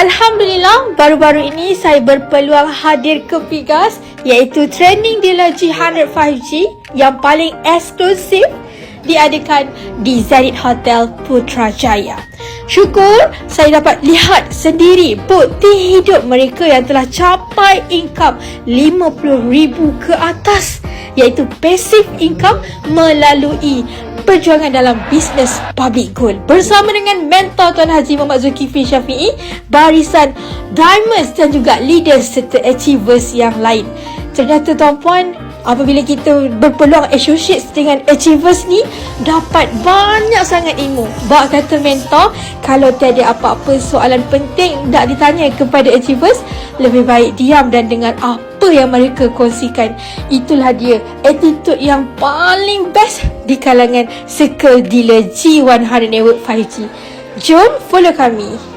Alhamdulillah, baru-baru ini saya berpeluang hadir ke Pigas, iaitu training Dilogy 100 5G yang paling eksklusif diadakan di Zenith Hotel Putrajaya. Syukur saya dapat lihat sendiri bukti hidup mereka yang telah capai income RM50,000 ke atas, iaitu passive income melalui perjuangan dalam bisnes public goal bersama dengan mentor Tuan Haji Muhammad Zulkifli Syafiee, barisan diamonds dan juga leaders serta achievers yang lain. Ternyata tuan-puan, apabila kita berpeluang associate dengan achievers ni, dapat banyak sangat ilmu. Bak kata mentor, kalau tiada apa-apa soalan penting nak ditanya kepada achievers, lebih baik diam dan dengar apa yang mereka kongsikan. Itulah dia attitude yang paling best di kalangan circle dealer G100 Network 5G. Jom follow kami.